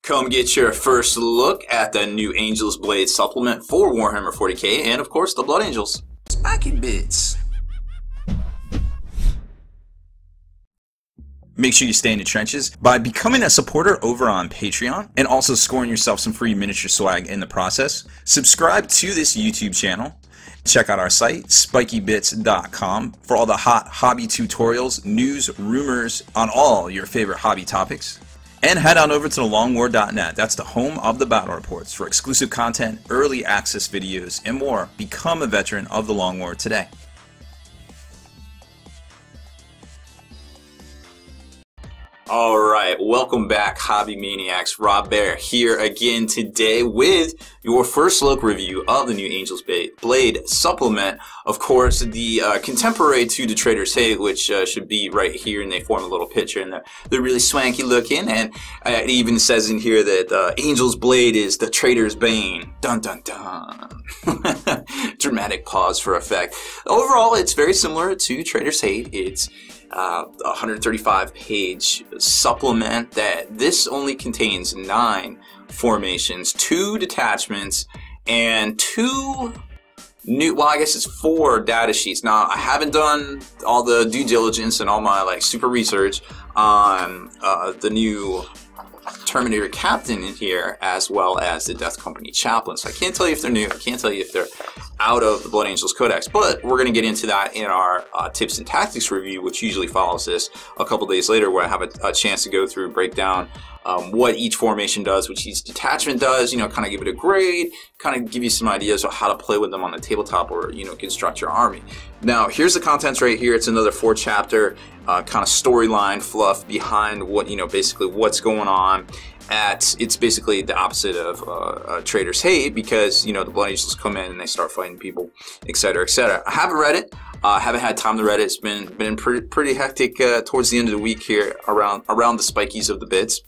Come get your first look at the new Angel's Blade supplement for Warhammer 40k and, of course, the Blood Angels. Spiky bits. Make sure you stay in the trenches by becoming a supporter over on Patreon and also scoring yourself some free miniature swag in the process. Subscribe to this YouTube channel. Check out our site, spikybits.com, for all the hot hobby tutorials, news, rumors on all your favorite hobby topics. And head on over to thelongwar.net. That's the home of the battle reports for exclusive content, early access videos, and more. Become a veteran of the Long War today. Alright, welcome back, Hobby Maniacs. Rob Baer here again today with your first look review of the new Angel's Blade supplement. Of course, the contemporary to the Trader's Hate, which should be right here, and they form a little picture, and they're really swanky looking, and it even says in here that Angel's Blade is the Trader's Bane. Dun dun dun. Dramatic pause for effect. Overall, it's very similar to Trader's Hate. It's a 135-page supplement that this only contains 9 formations, 2 detachments, and 2 new, well, I guess it's 4 data sheets. Now, I haven't done all the due diligence and all my super research on the new Terminator Captain in here, as well as the Death Company Chaplain. So I can't tell you if they're new, I can't tell you if they're out of the Blood Angels Codex, but we're going to get into that in our tips and tactics review, which usually follows this a couple days later, where I have a chance to go through and break down what each formation does, which each detachment does, kind of give it a grade, kind of give you some ideas of how to play with them on the tabletop, or construct your army. Now, here's the contents right here. It's another 4-chapter kind of storyline fluff behind what, basically what's going on. It's basically the opposite of Trader's Hate, because the Blood Angels come in and they start fighting people, etc., etc. I haven't read it. Haven't had time to read it. It's been pretty hectic towards the end of the week here around the spikies of the bits.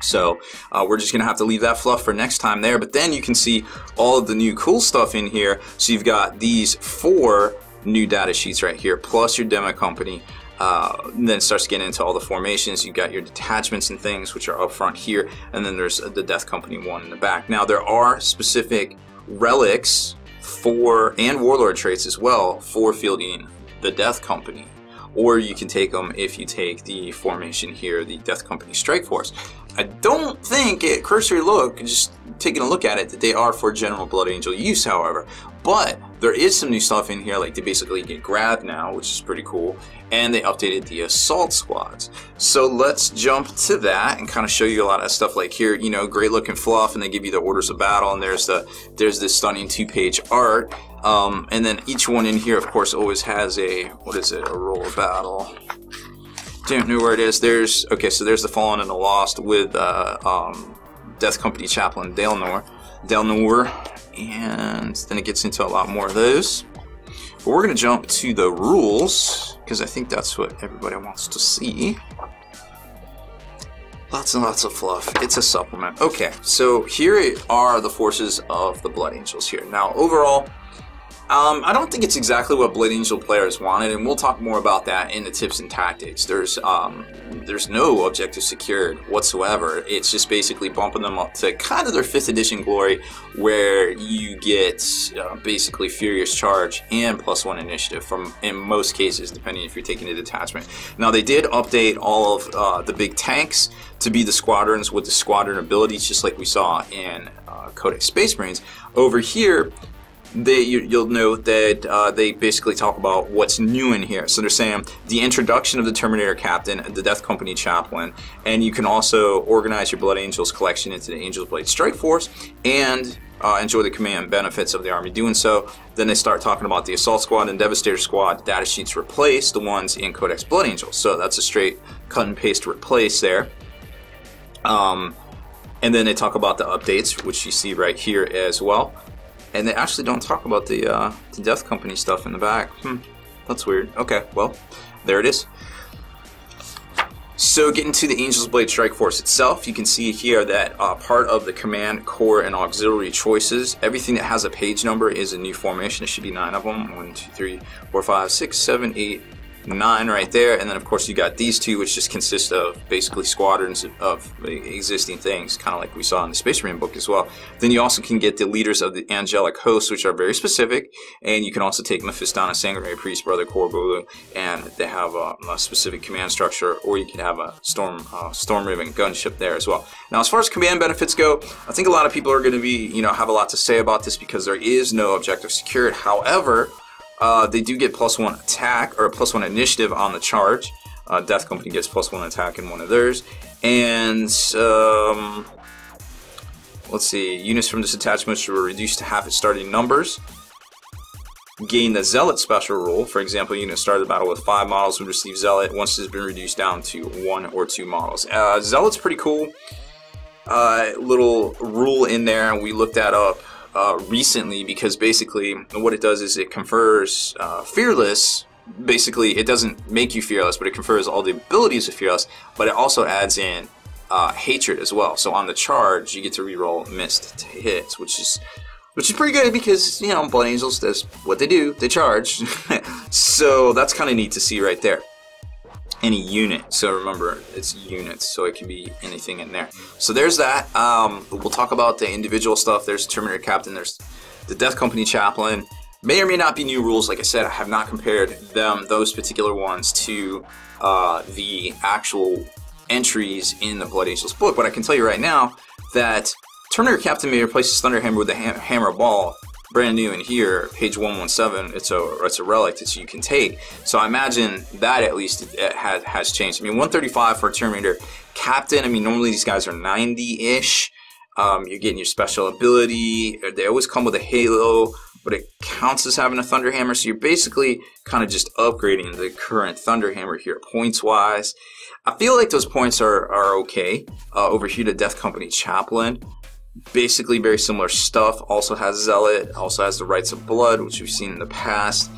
So we're just gonna have to leave that fluff for next time there. But then you can see all of the new cool stuff in here. So you've got these 4 new data sheets right here, plus your demo company. And then it starts getting into all the formations. You've got your detachments and things, which are up front here, and then there's the Death Company one in the back. Now, there are specific relics and warlord traits as well for fielding the Death Company, or you can take them if you take the formation here, the Death Company Strike Force. I don't think, at cursory look, just taking a look at it, that they are for general Blood Angel use, however. But there is some new stuff in here, like they basically get grabbed now, which is pretty cool, and they updated the assault squads. So let's jump to that and kind of show you a lot of stuff. Like here, great looking fluff, and they give you the orders of battle, and there's this stunning 2-page art. And then each one in here, of course, always has a roll of battle. Don't know where it is. So there's the Fallen and the Lost with Death Company Chaplain Dale Noor, and then it gets into a lot more of those. But we're going to jump to the rules, because I think that's what everybody wants to see. Lots and lots of fluff. It's a supplement. Okay, so here are the forces of the Blood Angels here. Now, overall, I don't think it's exactly what Blood Angel players wanted, and we'll talk more about that in the tips and tactics. There's no objective secured whatsoever. It's just basically bumping them up to kind of their 5th edition glory, where you get basically Furious Charge and +1 initiative in most cases, depending if you're taking a detachment. Now, they did update all of the big tanks to be the squadrons with the squadron abilities, just like we saw in Codex Space Marines. Over here, you'll note that they basically talk about what's new in here. So they're saying the introduction of the Terminator Captain, the Death Company Chaplain, and you can also organize your Blood Angels collection into the Angel's Blade Strike Force and enjoy the command benefits of the army doing so. Then they start talking about the Assault Squad and Devastator Squad. Data sheets replace the ones in Codex Blood Angels. So that's a straight cut and paste replace there. And then they talk about the updates, which you see right here as well. And they actually don't talk about the Death Company stuff in the back. That's weird. Okay, well, there it is. So getting to the Angel's Blade Strike Force itself, you can see here that part of the command, core, and auxiliary choices, everything that has a page number is a new formation. It should be 9 of them. 1, 2, 3, 4, 5, 6, 7, 8, 9 right there, and then of course you got these two, which just consist of basically squadrons of existing things, kind of like we saw in the Space Marine book as well. Then you also can get the leaders of the angelic hosts, which are very specific, and you can also take Mephistana, Sanguinary Priest, Brother Corbeau, and they have a specific command structure, or you can have a storm-moving gunship there as well. Now, as far as command benefits go, I think a lot of people are going to be, have a lot to say about this because there is no objective secured. However, they do get +1 attack or +1 initiative on the charge. Death Company gets +1 attack in one of theirs. And let's see, units from this detachment were reduced to half its starting numbers. Gain the Zealot special rule. For example, units start the battle with 5 models would receive Zealot once it's been reduced down to 1 or 2 models. Zealot's pretty cool. Little rule in there, and we looked that up recently, because basically what it does is it confers Fearless. Basically, it doesn't make you fearless, but it confers all the abilities of Fearless, but it also adds in Hatred as well. So on the charge, you get to reroll missed hits, which is pretty good because, Blood Angels, that's what they do. They charge. So that's kind of neat to see right there. Any unit. So remember, it's units, so it can be anything in there. So there's that. We'll talk about the individual stuff. There's the Terminator Captain. There's the Death Company Chaplain. May or may not be new rules. Like I said, I have not compared those particular ones to the actual entries in the Blood Angels book. But I can tell you right now that Terminator Captain may replace his Thunderhammer with a Hammer Ball. Brand new in here, page 117. It's a relic that you can take. So I imagine that at least it has changed. I mean, 135 for a Terminator Captain. I mean, normally these guys are 90-ish. You're getting your special ability. They always come with a halo, but it counts as having a Thunderhammer. So you're basically kind of just upgrading the current Thunderhammer here, points-wise. I feel like those points are okay. Over here, the Death Company Chaplain. Basically very similar stuff. Also has Zealot, also has the Rites of Blood, which we've seen in the past.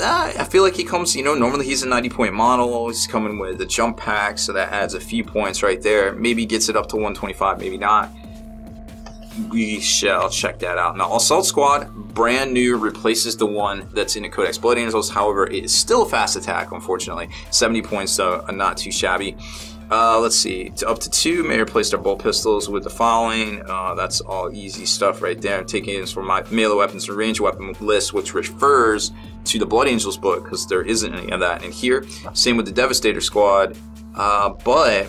I feel like he comes, normally he's a 90-point model. He's coming with the jump pack, so that adds a few points right there. Maybe gets it up to 125, maybe not. We shall check that out. Now, Assault Squad, brand new, replaces the one that's in the Codex Blood Angels. However, it is still a fast attack, unfortunately. 70 points, so not too shabby. Let's see, up to 2 may replace their bolt pistols with the following. That's all easy stuff right there. Taking this from my melee weapons and range weapon list, which refers to the Blood Angels book, because there isn't any of that in here. Same with the Devastator Squad, but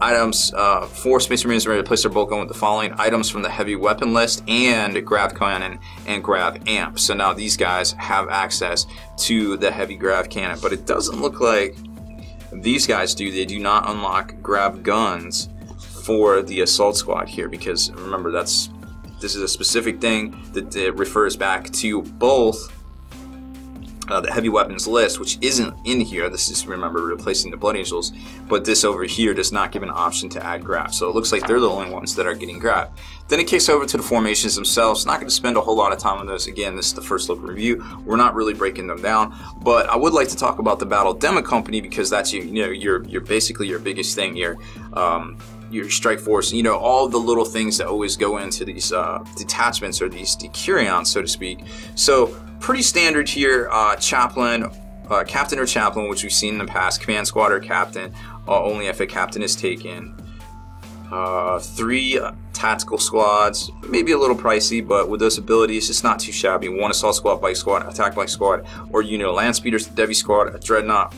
items, 4 Space Marines may replace their bolt gun with the following items from the heavy weapon list and Grav Cannon and Grav Amp. So now these guys have access to the heavy Grav Cannon, but it doesn't look like these guys do. They do not unlock Grav Guns for the Assault Squad here, because remember, this is a specific thing that refers back to both the heavy weapons list, which isn't in here. This is, remember, replacing the Blood Angels, but this over here does not give an option to add Grav. So it looks like they're the only ones that are getting Grav. Then it kicks over to the formations themselves. Not going to spend a whole lot of time on this. Again, this is the first look review. We're not really breaking them down, but I would like to talk about the Battle Demo Company, because that's you're basically your biggest thing here. Your strike force, all the little things that always go into these detachments, or these decurions, so to speak. So pretty standard here. Chaplain, Captain or Chaplain, which we've seen in the past. Command Squad or Captain, only if a Captain is taken. 3 Tactical Squads, maybe a little pricey, but with those abilities, it's not too shabby. 1 Assault Squad, Bike Squad, Attack Bike Squad, or Land Speeders, Devi Squad, a Dreadnought,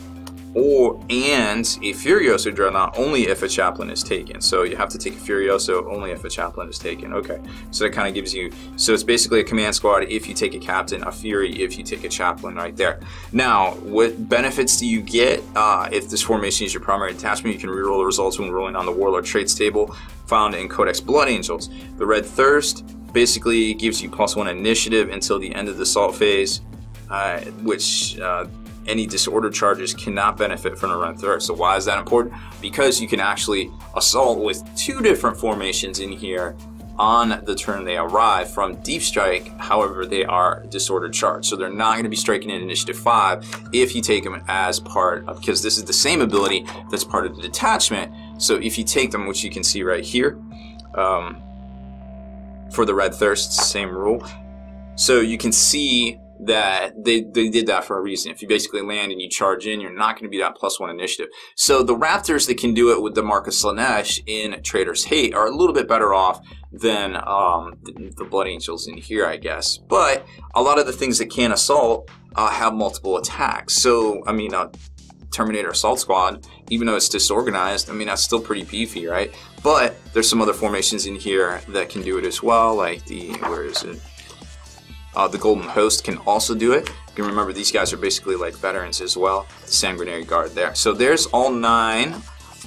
and a Furioso Dreadnought, only if a Chaplain is taken. So you have to take a Furioso only if a Chaplain is taken. Okay, so that kind of gives you, so it's basically a Command Squad if you take a Captain, a Fury if you take a Chaplain right there. Now, what benefits do you get if this formation is your primary detachment? You can reroll the results when rolling on the Warlord traits table found in Codex Blood Angels. The Red Thirst basically gives you +1 initiative until the end of the assault phase, which any disorder charges cannot benefit from the Red Thirst. So why is that important? Because you can actually assault with 2 different formations in here on the turn they arrive from Deep Strike. However, they are disorder charged, so they're not going to be striking in Initiative 5 if you take them as part of, because this is the same ability that's part of the detachment. So if you take them, which you can see right here, for the Red Thirst, same rule. So you can see that they did that for a reason. If you basically land and you charge in, you're not going to be that +1 initiative. So the Raptors that can do it with the Marcus Slanesh in Trader's Hate are a little bit better off than the Blood Angels in here, I guess. But a lot of the things that can assault have multiple attacks. So, I mean, Terminator Assault Squad, even though it's disorganized, I mean, that's still pretty beefy, right? But there's some other formations in here that can do it as well, like the, where is it? The Golden Host can also do it. You can remember these guys are basically like veterans as well. The Sanguinary Guard there. So there's all 9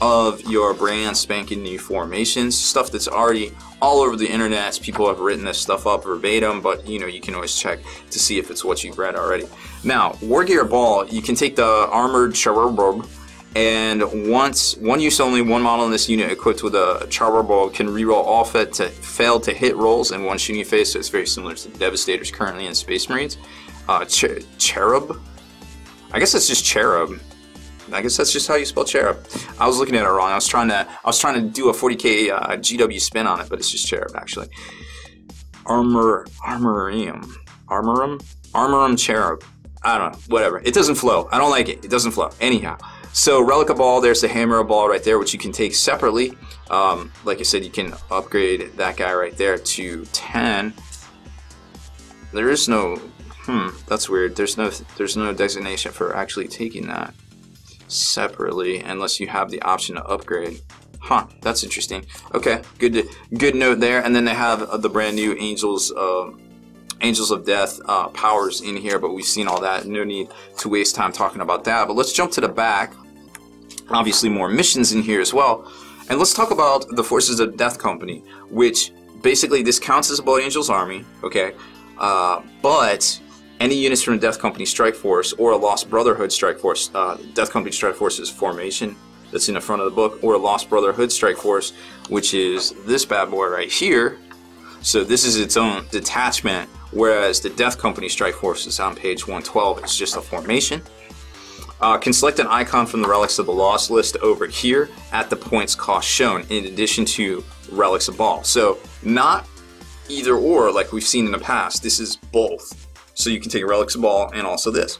of your brand spanking new formations, stuff that's already all over the internet. People have written this stuff up verbatim, but you know, you can always check to see if it's what you've read already. Now, War Gear Ball, you can take the Armored Cherub, and one use only, one model in this unit equipped with a Cherub can reroll all failed to hit rolls in one shooting phase, so it's very similar to the Devastators currently in Space Marines. Cherub? I guess it's just Cherub. I guess that's just how you spell cherub. I was looking at it wrong. I was trying to do a 40k GW spin on it, but it's just cherub actually. Armorum cherub. I don't know. Whatever. It doesn't flow. I don't like it. It doesn't flow. Anyhow. So Relic Ball. There's the Hammer Ball right there, which you can take separately. Like I said, you can upgrade that guy right there to 10. There is no. That's weird. There's no designation for actually taking that separately unless you have the option to upgrade. That's interesting. Okay, good note there. And then they have the brand new Angels of Death powers in here, but we've seen all that. No need to waste time talking about that. But let's jump to the back. Obviously more missions in here as well. And let's talk about the Forces of Death Company, which basically this counts as a Blood Angels army, okay? But any units from the Death Company Strike Force or a Lost Brotherhood Strike Force, Death Company Strike Force is formation that's in the front of the book, or a Lost Brotherhood Strike Force, which is this bad boy right here. So this is its own detachment, whereas the Death Company Strike Force is on page 112. It's just a formation. Can select an icon from the Relics of the Lost list over here at the points cost shown, in addition to Relics of Ball. So not either or like we've seen in the past. This is both. So you can take Relics of Ball and also this.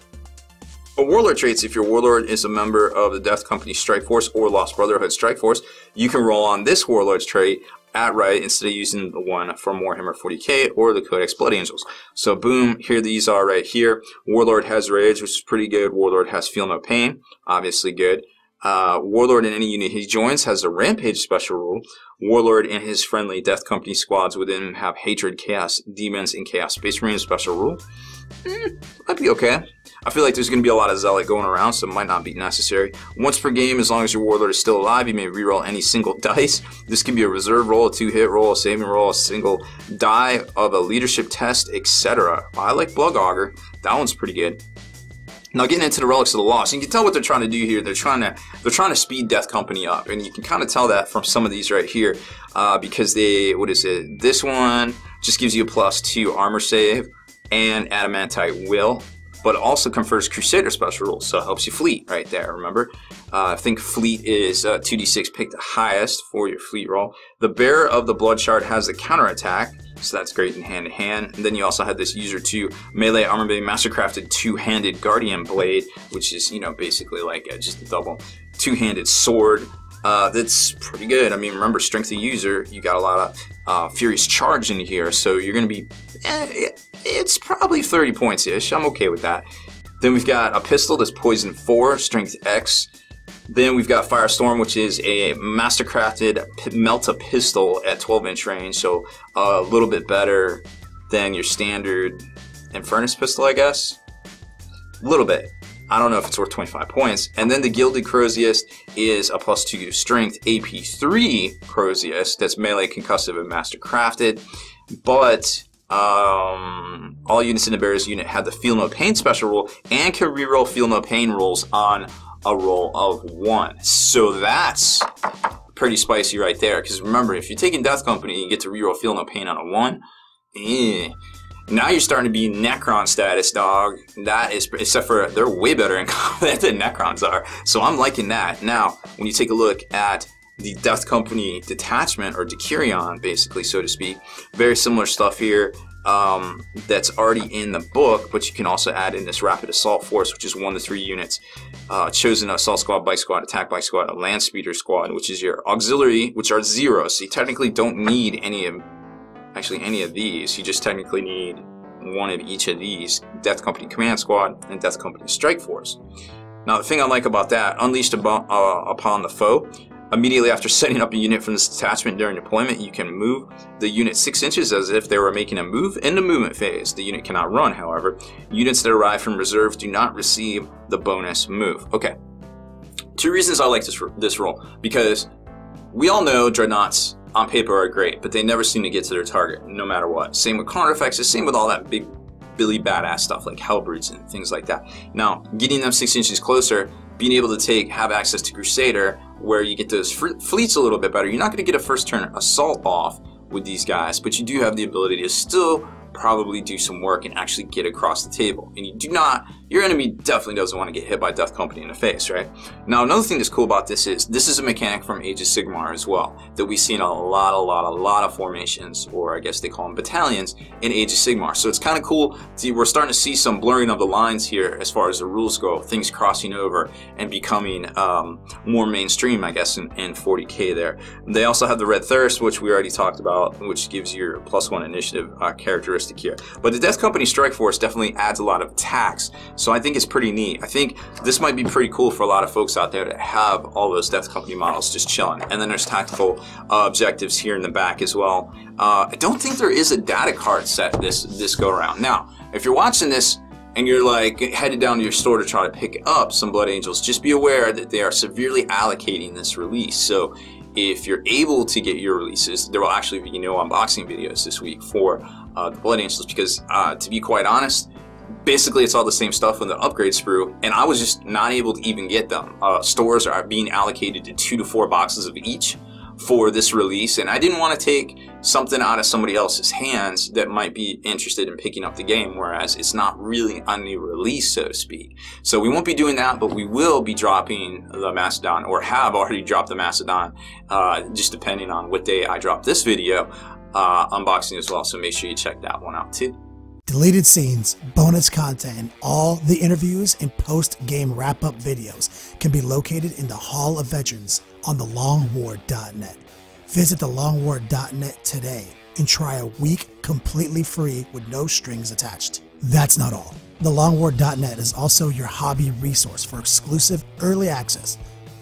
But Warlord traits, if your Warlord is a member of the Death Company Strike Force or Lost Brotherhood Strike Force, you can roll on this Warlord's trait at right instead of using the one from Warhammer 40k or the Codex Blood Angels. So boom, here these are right here. Warlord has Rage, which is pretty good. Warlord has Feel No Pain, obviously good. Warlord in any unit he joins has a Rampage special rule. Warlord and his friendly Death Company squads within him have Hatred, Chaos, Demons, and Chaos Space Marine special rule. Might be okay. I feel like there's going to be a lot of Zealot going around, so it might not be necessary. Once per game, as long as your Warlord is still alive, you may reroll any single dice. This can be a reserve roll, a 2-hit roll, a saving roll, a single die of a leadership test, etc. I like Blood Augur. That one's pretty good. Now getting into the Relics of the Lost, you can tell what they're trying to do here. They're trying to speed Death Company up, and you can kind of tell that from some of these right here, because this one just gives you a +2 armor save and Adamantite Will, but it also confers Crusader special rules, so it helps you fleet right there, remember? I think fleet is 2d6, pick the highest for your fleet roll. The Bearer of the Blood Shard has a counterattack, so that's great in hand-to-hand. And then you also have this user 2 melee armor blade mastercrafted two-handed Guardian Blade, which is, you know, basically like just a double two-handed sword. That's pretty good. I mean, remember, strength of user, you got a lot of Furious Charge in here, so you're going to be, it's probably 30 points-ish. I'm okay with that. Then we've got a pistol that's Poison 4, Strength X. Then we've got Firestorm, which is a mastercrafted Melta pistol at 12-inch range, so a little bit better than your standard Infernus pistol, I guess. A little bit. I don't know if it's worth 25 points. And then the Gilded Crozius is a +2 strength AP3 Crozius that's melee, concussive, and mastercrafted. But all units in the Bear's unit have the Feel No Pain special rule and can reroll Feel No Pain rolls on a roll of 1. So that's pretty spicy right there. Because remember, if you're taking Death Company, you get to reroll Feel No Pain on a 1. Now you're starting to be Necron status, dog. That is, except for they're way better in combat than Necrons are. So I'm liking that. Now, when you take a look at the Death Company detachment, or Decurion, basically, so to speak, very similar stuff here. that's already in the book, but you can also add in this Rapid Assault Force, which is 1 to 3 units, chosen assault squad, bike squad, attack bike squad, a land speeder squad, which is your auxiliary, which are 0. So you technically don't need any of these. You just technically need one of each of these: Death Company Command Squad and Death Company Strike Force. Now, the thing I like about that, unleashed upon the foe. Immediately after setting up a unit from this detachment during deployment, you can move the unit 6 inches as if they were making a move in the movement phase. The unit cannot run, however. Units that arrive from reserve do not receive the bonus move. Okay, 2 reasons I like this role. Because we all know Dreadnoughts on paper are great, but they never seem to get to their target, no matter what. Same with counter effects, the same with all that big Billy badass stuff like Hellbrutes and things like that. Now, getting them 6 inches closer, being able to have access to Crusader, where you get those fleets a little bit better. You're not going to get a first turn assault off with these guys, but you do have the ability to still probably do some work and actually get across the table. And your enemy definitely doesn't want to get hit by Death Company in the face, right? Now, another thing that's cool about this is a mechanic from Age of Sigmar as well, that we see in a lot of formations, or I guess they call them battalions, in Age of Sigmar. So it's kind of cool. We're starting to see some blurring of the lines here as far as the rules go, things crossing over and becoming more mainstream, I guess, in 40k there. They also have the Red Thirst, which we already talked about, which gives your +1 initiative characteristic here. But the Death Company Strike Force definitely adds a lot of attacks, so I think it's pretty neat. I think this might be pretty cool for a lot of folks out there to have all those Death Company models just chilling. And then there's tactical objectives here in the back as well. I don't think there is a data card set this go around. Now, if you're watching this and you're like headed down to your store to try to pick up some Blood Angels, just be aware that they are severely allocating this release. So if you're able to get your releases, there will actually be no unboxing videos this week for the Blood Angels, because to be quite honest, basically it's all the same stuff in the upgrade sprue, and I was just not able to even get them. Stores are being allocated to 2 to 4 boxes of each for this release, and I didn't want to take something out of somebody else's hands that might be interested in picking up the game, whereas it's not really a new release, so to speak. So we won't be doing that, but we will be dropping the Macedon, or have already dropped the Macedon, just depending on what day I drop this video, unboxing as well, so make sure you check that one out too. Deleted scenes, bonus content, and all the interviews and post-game wrap-up videos can be located in the Hall of Veterans on thelongwar.net. Visit thelongwar.net today and try a week completely free with no strings attached. That's not all. Thelongwar.net is also your hobby resource for exclusive early access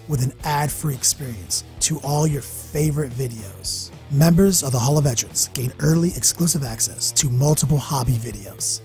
with an ad-free experience to all your favorite videos. Members of the Hall of Veterans gain early exclusive access to multiple hobby videos.